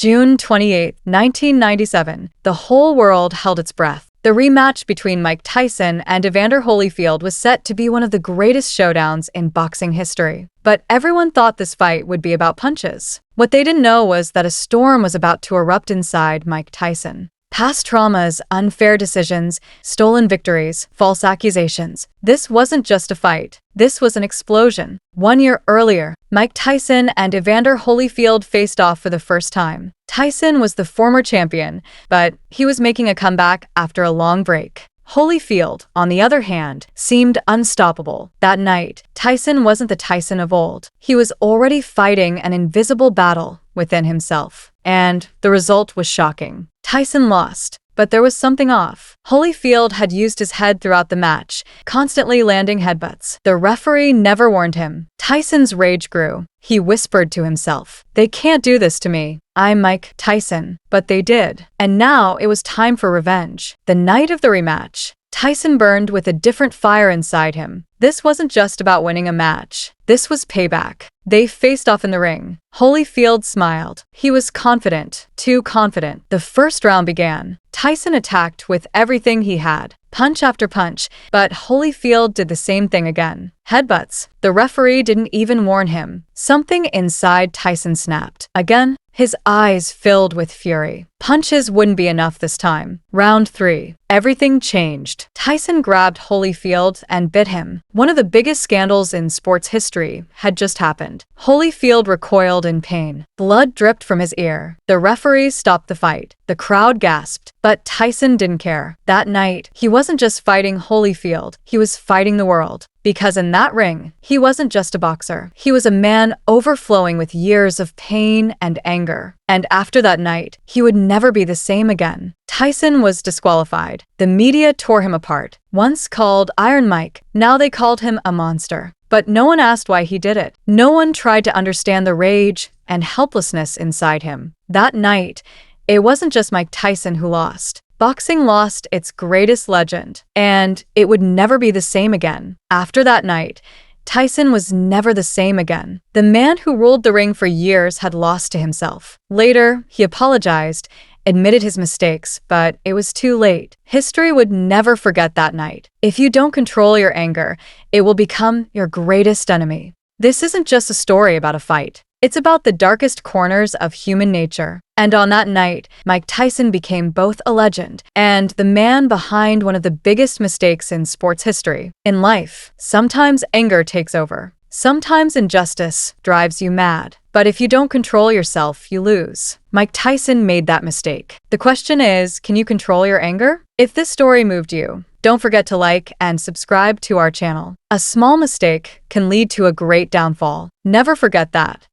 June 28, 1997, the whole world held its breath. The rematch between Mike Tyson and Evander Holyfield was set to be one of the greatest showdowns in boxing history. But everyone thought this fight would be about punches. What they didn't know was that a storm was about to erupt inside Mike Tyson. Past traumas, unfair decisions, stolen victories, false accusations. This wasn't just a fight. This was an explosion. 1 year earlier, Mike Tyson and Evander Holyfield faced off for the first time. Tyson was the former champion, but he was making a comeback after a long break. Holyfield, on the other hand, seemed unstoppable. That night, Tyson wasn't the Tyson of old. He was already fighting an invisible battle within himself. And the result was shocking. Tyson lost, but there was something off. Holyfield had used his head throughout the match, constantly landing headbutts. The referee never warned him. Tyson's rage grew. He whispered to himself, "They can't do this to me. I'm Mike Tyson." But they did. And now it was time for revenge. The night of the rematch, Tyson burned with a different fire inside him. This wasn't just about winning a match. This was payback. They faced off in the ring. Holyfield smiled. He was confident, too confident. The first round began. Tyson attacked with everything he had, punch after punch, but Holyfield did the same thing again. Headbutts. The referee didn't even warn him. Something inside Tyson snapped. Again, his eyes filled with fury. Punches wouldn't be enough this time. Round 3. Everything changed. Tyson grabbed Holyfield and bit him. One of the biggest scandals in sports history had just happened. Holyfield recoiled in pain. Blood dripped from his ear. The referees stopped the fight. The crowd gasped. But Tyson didn't care. That night, he wasn't just fighting Holyfield. He was fighting the world. Because in that ring, he wasn't just a boxer. He was a man overflowing with years of pain and anger. And after that night, he would never be the same again. Tyson was disqualified. The media tore him apart. Once called Iron Mike, now they called him a monster. But no one asked why he did it. No one tried to understand the rage and helplessness inside him. That night, it wasn't just Mike Tyson who lost. Boxing lost its greatest legend, and it would never be the same again. After that night, Tyson was never the same again. The man who ruled the ring for years had lost to himself. Later, he apologized, admitted his mistakes, but it was too late. History would never forget that night. If you don't control your anger, it will become your greatest enemy. This isn't just a story about a fight. It's about the darkest corners of human nature. And on that night, Mike Tyson became both a legend and the man behind one of the biggest mistakes in sports history. In life, sometimes anger takes over. Sometimes injustice drives you mad. But if you don't control yourself, you lose. Mike Tyson made that mistake. The question is, can you control your anger? If this story moved you, don't forget to like and subscribe to our channel. A small mistake can lead to a great downfall. Never forget that.